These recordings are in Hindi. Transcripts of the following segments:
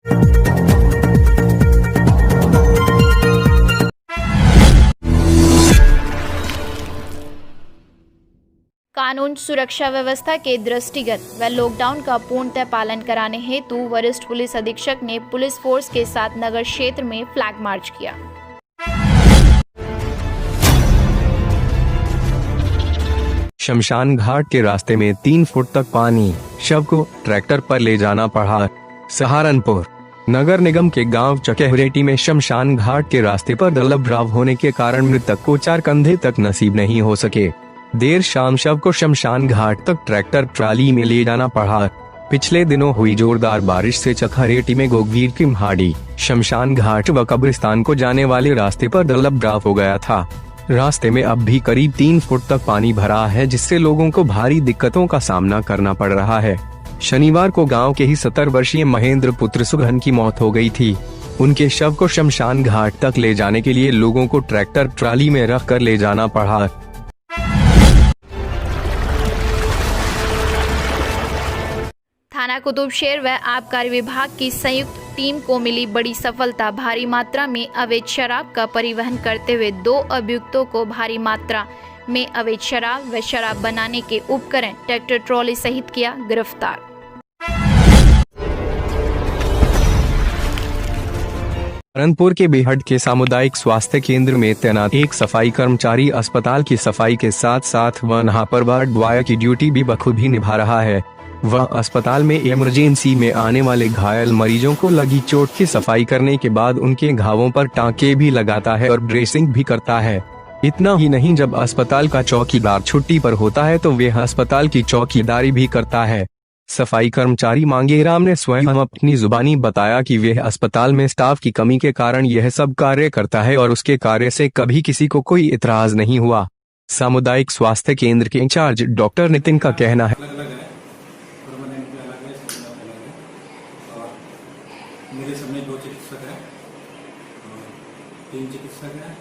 कानून सुरक्षा व्यवस्था के दृष्टिगत व लॉकडाउन का पूर्णतः पालन कराने हेतु वरिष्ठ पुलिस अधीक्षक ने पुलिस फोर्स के साथ नगर क्षेत्र में फ्लैग मार्च किया। शमशान घाट के रास्ते में 3 फुट तक पानी, शव को ट्रैक्टर पर ले जाना पड़ा। सहारनपुर नगर निगम के गांव चकेहरेटी में शमशान घाट के रास्ते पर दलदल होने के कारण मृतक को 4 कंधे तक नसीब नहीं हो सके। देर शाम शव को शमशान घाट तक ट्रैक्टर ट्राली में ले जाना पड़ा। पिछले दिनों हुई जोरदार बारिश से चकेहरेटी में गोगवीर की महाड़ी शमशान घाट व कब्रिस्तान को जाने वाले रास्ते पर दलदल हो गया था। रास्ते में अब भी करीब 3 फुट तक पानी भरा है, जिससे लोगों को भारी दिक्कतों का सामना करना पड़ रहा है। शनिवार को गांव के ही 70 वर्षीय महेंद्र पुत्र सुगन की मौत हो गई थी। उनके शव को शमशान घाट तक ले जाने के लिए लोगों को ट्रैक्टर ट्राली में रख कर ले जाना पड़ा। थाना कुतुबशेर व आबकारी विभाग की संयुक्त टीम को मिली बड़ी सफलता। भारी मात्रा में अवैध शराब का परिवहन करते हुए 2 अभियुक्तों को भारी मात्रा में अवैध शराब व शराब बनाने के उपकरण ट्रैक्टर ट्रॉली सहित किया गिरफ्तार। सहारनपुर के बेहड के सामुदायिक स्वास्थ्य केंद्र में तैनात एक सफाई कर्मचारी अस्पताल की सफाई के साथ साथ वहां पर वार्ड बॉय की ड्यूटी भी बखूबी निभा रहा है। वह अस्पताल में इमरजेंसी में आने वाले घायल मरीजों को लगी चोट की सफाई करने के बाद उनके घावों पर टाँके भी लगाता है और ड्रेसिंग भी करता है। इतना ही नहीं, जब अस्पताल का चौकीदार छुट्टी पर होता है तो वह अस्पताल की चौकीदारी भी करता है। सफाई कर्मचारी मांगेराम ने स्वयं अपनी जुबानी बताया कि वह अस्पताल में स्टाफ की कमी के कारण यह सब कार्य करता है और उसके कार्य से कभी किसी को कोई इतराज नहीं हुआ। सामुदायिक स्वास्थ्य केंद्र के इंचार्ज डॉक्टर नितिन का कहना है, मेरे समय 2 चिकित्सक हैं, 3 चिकित्सक हैं।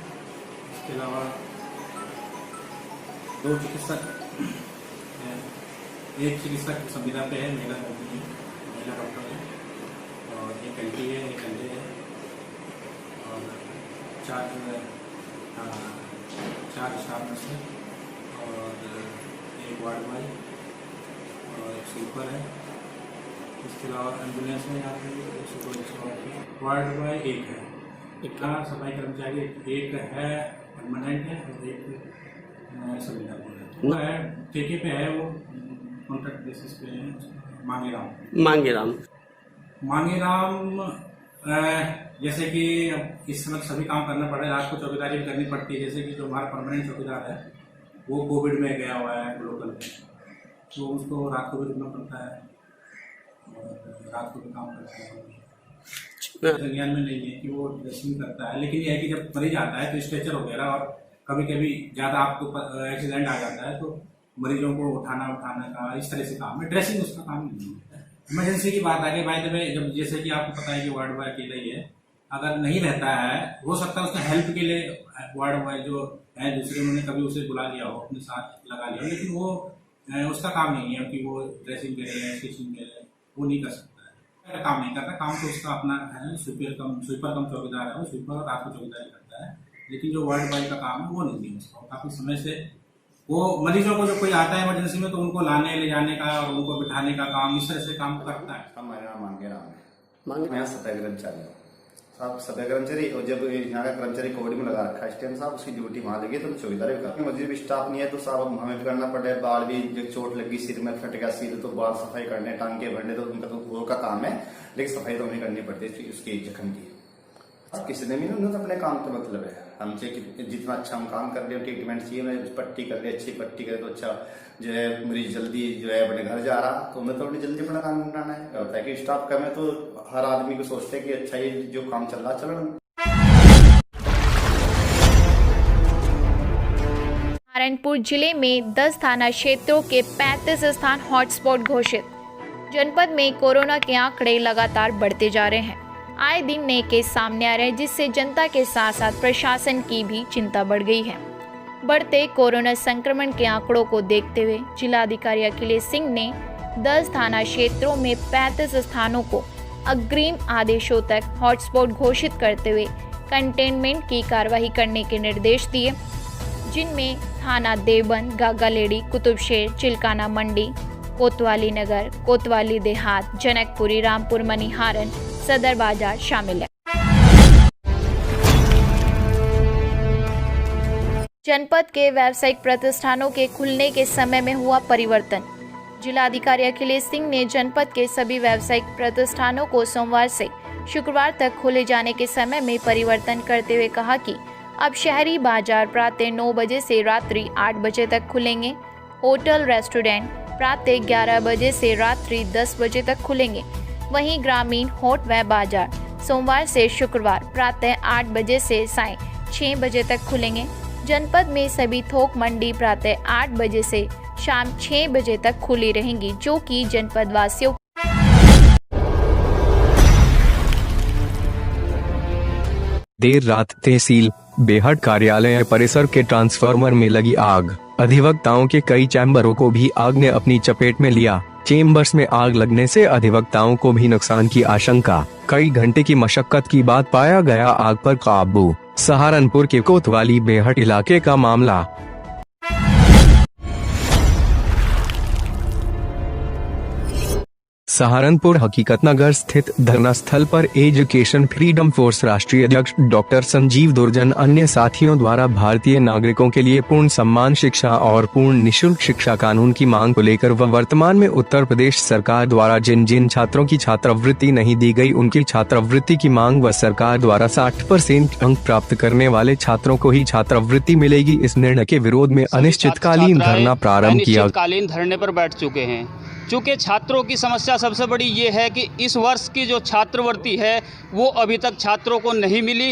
इसके अलावा 2 चिकित्सक हैं। 1 चिकित्सक संविदा पे है, महिला डॉक्टर है, और 1 एंटी है, 1 एंटी है, और 4 स्टाफ नर्स है, और 1 वार्ड बॉय और 1 स्वीपर है। इसके अलावा एम्बुलेंस में यहाँ पे वार्ड बॉय 1 है, 1 सफाई कर्मचारी 1 है परमानेंट है और 1 संविदा पे है। वो है ठेके पे है, वो कॉन्ट्रैक्ट बेसिस पे है। मांगेराम जैसे कि अब इस समय सभी काम करना पड़ रहा है, रात को चौकीदारी भी करनी पड़ती है। जैसे कि जो हमारा परमानेंट चौकीदार है वो कोविड में गया हुआ है लोकल में, तो उसको रात को भी रुकना पड़ता है और रात को भी काम करता है। ज्ञान में नहीं है कि वो ड्रेसिंग करता है, लेकिन यह है कि जब मरीज आता है तो स्ट्रेचर वगैरह और कभी कभी ज़्यादा आपको एक्सीडेंट आ जाता है तो मरीजों को उठाना का इस तरह से काम है। ड्रेसिंग उसका काम नहीं होता है। इमरजेंसी की बात आ गई, बाय द वे, जब जैसे कि आपको पता है कि वार्ड बॉय अकेला ही है, अगर नहीं रहता है हो सकता है उसका हेल्प के लिए वार्ड बॉय जो है दूसरे उन्होंने कभी उसे बुला लिया हो, अपने साथ लगा लिया हो, लेकिन वो उसका काम नहीं है कि वो ड्रेसिंग करे या स्टिचिंग करे, वो नहीं कर सकता है, काम नहीं करता। काम तो उसका अपना है, स्वीपर कम चौकीदार है, वो स्वीपर और रात को चौकीदारी करता है। लेकिन जो वार्ड बॉय का काम है वो नहीं है उसका। काफी समय से वो मरीजों को जो कोई आता है इमरजेंसी में तो उनको लाने ले जाने का और उनको बिठाने का काम इस तरह से काम करता है। मैं सफाई कर्मचारी साहब, सफाई कर्मचारी, और जब यहाँ का कर्मचारी कोविड में लगा रखा है इस टाइम साहब, उसकी ड्यूटी वहाँ लगी तो चौकीदारी भी करते हैं। मजीद भी स्टाफ नहीं है तो साहब हमें भी करना पड़े। बाल भी जब चोट लगी, सिर में फट गया सिर, तो बाल सफाई करने, टांगे भरने, तो उनका तो वो का काम है, लेकिन सफाई तो हमें करनी पड़ती है उसकी जख्म की। किसी ने भी तो अपने काम का मतलब है, हमसे जितना अच्छा हम काम कर रहे हो, ट्रीटमेंट चाहिए, मैं पट्टी कर ले, अच्छी पट्टी करे तो अच्छा जो है मरीज जल्दी जो है अपने घर जा रहा, तो हमें तो अपनी जल्दी अपना काम करना है। होता है कि स्टाफ कम है तो हर आदमी को सोचते हैं कि अच्छा ये जो काम चल रहा चल रहा। सहारनपुर जिले में 10 थाना क्षेत्रों के 35 स्थान हॉटस्पॉट घोषित। जनपद में कोरोना के आंकड़े लगातार बढ़ते जा रहे हैं। आए दिन नए केस सामने आ रहे हैं, जिससे जनता के साथ साथ प्रशासन की भी चिंता बढ़ गई है। बढ़ते कोरोना संक्रमण के आंकड़ों को देखते हुए जिलाधिकारी अखिलेश सिंह ने 10 थाना क्षेत्रों में 35 स्थानों को अग्रिम आदेशों तक हॉटस्पॉट घोषित करते हुए कंटेनमेंट की कार्रवाई करने के निर्देश दिए, जिनमें थाना देवबंद, गागालेडी, कुतुबशेर, चिल्काना मंडी, कोतवाली नगर, कोतवाली देहात, जनकपुरी, रामपुर, मनिहारन, सदर बाजार शामिल है। जनपद के व्यावसायिक प्रतिष्ठानों के खुलने के समय में हुआ परिवर्तन। जिलाधिकारी अखिलेश सिंह ने जनपद के सभी व्यावसायिक प्रतिष्ठानों को सोमवार से शुक्रवार तक खोले जाने के समय में परिवर्तन करते हुए कहा कि अब शहरी बाजार प्रातः 9 बजे से रात्रि 8 बजे तक खुलेंगे। होटल, रेस्टोरेंट प्रातः 11 बजे से रात्रि 10 बजे तक खुलेंगे। वहीं ग्रामीण हॉट व बाजार सोमवार से शुक्रवार प्रातः 8 बजे से सायं 6 बजे तक खुलेंगे। जनपद में सभी थोक मंडी प्रातः 8 बजे से शाम 6 बजे तक खुली रहेंगी, जो कि जनपद वासियों देर रात तहसील बेहट कार्यालय परिसर के ट्रांसफार्मर में लगी आग। अधिवक्ताओं के कई चैम्बरों को भी आग ने अपनी चपेट में लिया। चेम्बर्स में आग लगने से अधिवक्ताओं को भी नुकसान की आशंका। कई घंटे की मशक्कत के बाद पाया गया आग पर काबू। सहारनपुर के कोतवाली बेहट इलाके का मामला। सहारनपुर हकीकत नगर स्थित धरना स्थल पर एजुकेशन फ्रीडम फोर्स राष्ट्रीय अध्यक्ष डॉक्टर संजीव दुर्जन अन्य साथियों द्वारा भारतीय नागरिकों के लिए पूर्ण सम्मान शिक्षा और पूर्ण निशुल्क शिक्षा कानून की मांग को लेकर व वर्तमान में उत्तर प्रदेश सरकार द्वारा जिन जिन छात्रों की छात्रवृत्ति नहीं दी गई उनकी छात्रवृत्ति की मांग व सरकार द्वारा 60% अंक प्राप्त करने वाले छात्रों को ही छात्रवृत्ति मिलेगी, इस निर्णय के विरोध में अनिश्चितकालीन धरना प्रारंभ किया। अनिश्चितकालीन धरने पर बैठ चुके हैं। चूँकि छात्रों की समस्या सबसे बड़ी ये है कि इस वर्ष की जो छात्रवृत्ति है वो अभी तक छात्रों को नहीं मिली,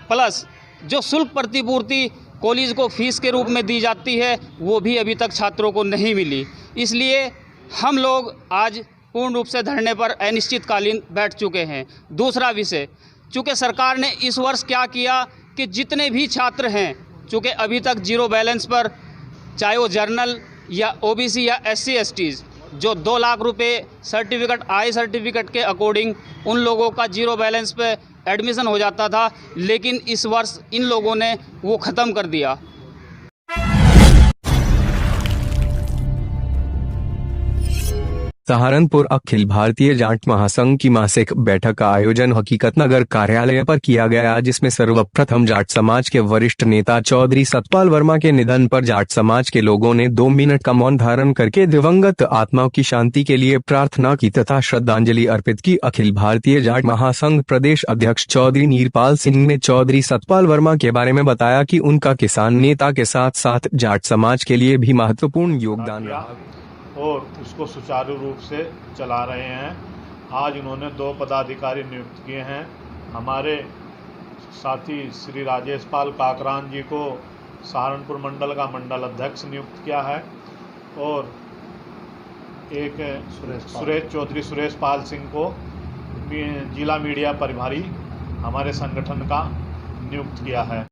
प्लस जो शुल्क प्रतिपूर्ति कॉलेज को फीस के रूप में दी जाती है वो भी अभी तक छात्रों को नहीं मिली। इसलिए हम लोग आज पूर्ण रूप से धरने पर अनिश्चितकालीन बैठ चुके हैं। दूसरा विषय, चूँकि सरकार ने इस वर्ष क्या किया कि जितने भी छात्र हैं, चूँकि अभी तक जीरो बैलेंस पर, चाहे वो जर्नल या ओबीसी या SC STs, जो 2 लाख रुपए सर्टिफिकेट आई सर्टिफिकेट के अकॉर्डिंग उन लोगों का जीरो बैलेंस पे एडमिशन हो जाता था, लेकिन इस वर्ष इन लोगों ने वो ख़त्म कर दिया। सहारनपुर अखिल भारतीय जाट महासंघ की मासिक बैठक का आयोजन हकीकत नगर कार्यालय पर किया गया, जिसमें सर्वप्रथम जाट समाज के वरिष्ठ नेता चौधरी सतपाल वर्मा के निधन पर जाट समाज के लोगों ने 2 मिनट का मौन धारण करके दिवंगत आत्माओं की शांति के लिए प्रार्थना की तथा श्रद्धांजलि अर्पित की। अखिल भारतीय जाट महासंघ प्रदेश अध्यक्ष चौधरी नीरपाल सिंह ने चौधरी सतपाल वर्मा के बारे में बताया कि उनका किसान नेता के साथ साथ जाट समाज के लिए भी महत्वपूर्ण योगदान रहा और उसको सुचारू रूप से चला रहे हैं। आज उन्होंने 2 पदाधिकारी नियुक्त किए हैं। हमारे साथी श्री राजेश पाल काकरान जी को सहारनपुर मंडल का मंडल अध्यक्ष नियुक्त किया है और एक सुरेश पाल सिंह को जिला मीडिया प्रभारी हमारे संगठन का नियुक्त किया है।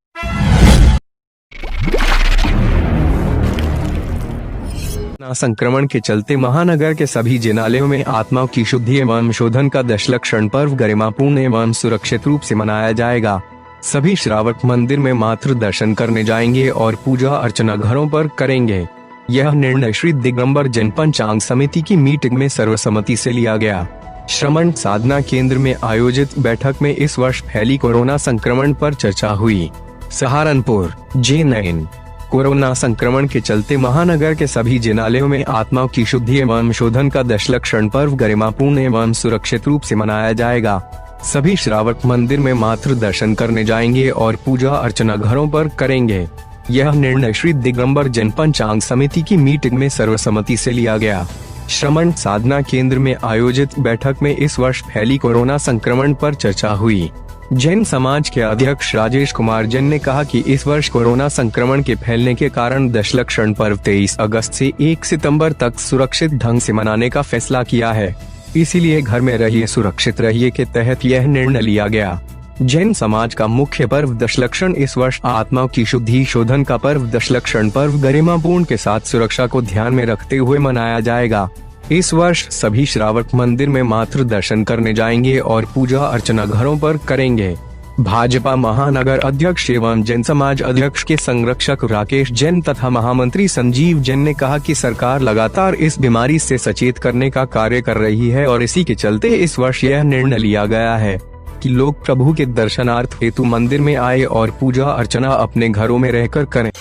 संक्रमण के चलते महानगर के सभी जिनालयों में आत्माओं की शुद्धि एवं शोधन का दशलक्षण पर्व गरिमापूर्ण एवं सुरक्षित रूप से मनाया जाएगा। सभी श्रावक मंदिर में मात्र दर्शन करने जाएंगे और पूजा अर्चना घरों पर करेंगे। यह निर्णय श्री दिगंबर जन पंचांग समिति की मीटिंग में सर्वसम्मति से लिया गया। श्रमण साधना केंद्र में आयोजित बैठक में इस वर्ष फैली कोरोना संक्रमण पर चर्चा हुई। सहारनपुर J9 कोरोना संक्रमण के चलते महानगर के सभी जिनालयों में आत्माओं की शुद्धि एवं शोधन का दशलक्षण पर्व गरिमापूर्ण एवं सुरक्षित रूप से मनाया जाएगा। सभी श्रावक मंदिर में मात्र दर्शन करने जाएंगे और पूजा अर्चना घरों पर करेंगे। यह निर्णय श्री दिगंबर जन पंचांग समिति की मीटिंग में सर्वसम्मति से लिया गया। श्रमण साधना केंद्र में आयोजित बैठक में इस वर्ष फैली कोरोना संक्रमण पर चर्चा हुई। जैन समाज के अध्यक्ष राजेश कुमार जैन ने कहा कि इस वर्ष कोरोना संक्रमण के फैलने के कारण दशलक्षण पर्व 23 अगस्त से 1 सितंबर तक सुरक्षित ढंग से मनाने का फैसला किया है। इसीलिए घर में रहिए सुरक्षित रहिए के तहत यह निर्णय लिया गया। जैन समाज का मुख्य पर्व दशलक्षण इस वर्ष आत्माओं की शुद्धि शोधन का पर्व दशलक्षण पर्व गरिमापूर्ण के साथ सुरक्षा को ध्यान में रखते हुए मनाया जाएगा। इस वर्ष सभी श्रावक मंदिर में मात्र दर्शन करने जाएंगे और पूजा अर्चना घरों पर करेंगे। भाजपा महानगर अध्यक्ष एवं जन समाज अध्यक्ष के संरक्षक राकेश जैन तथा महामंत्री संजीव जैन ने कहा कि सरकार लगातार इस बीमारी से सचेत करने का कार्य कर रही है और इसी के चलते इस वर्ष यह निर्णय लिया गया है कि लोग प्रभु के दर्शनार्थ हेतु मंदिर में आए और पूजा अर्चना अपने घरों में रहकर करें।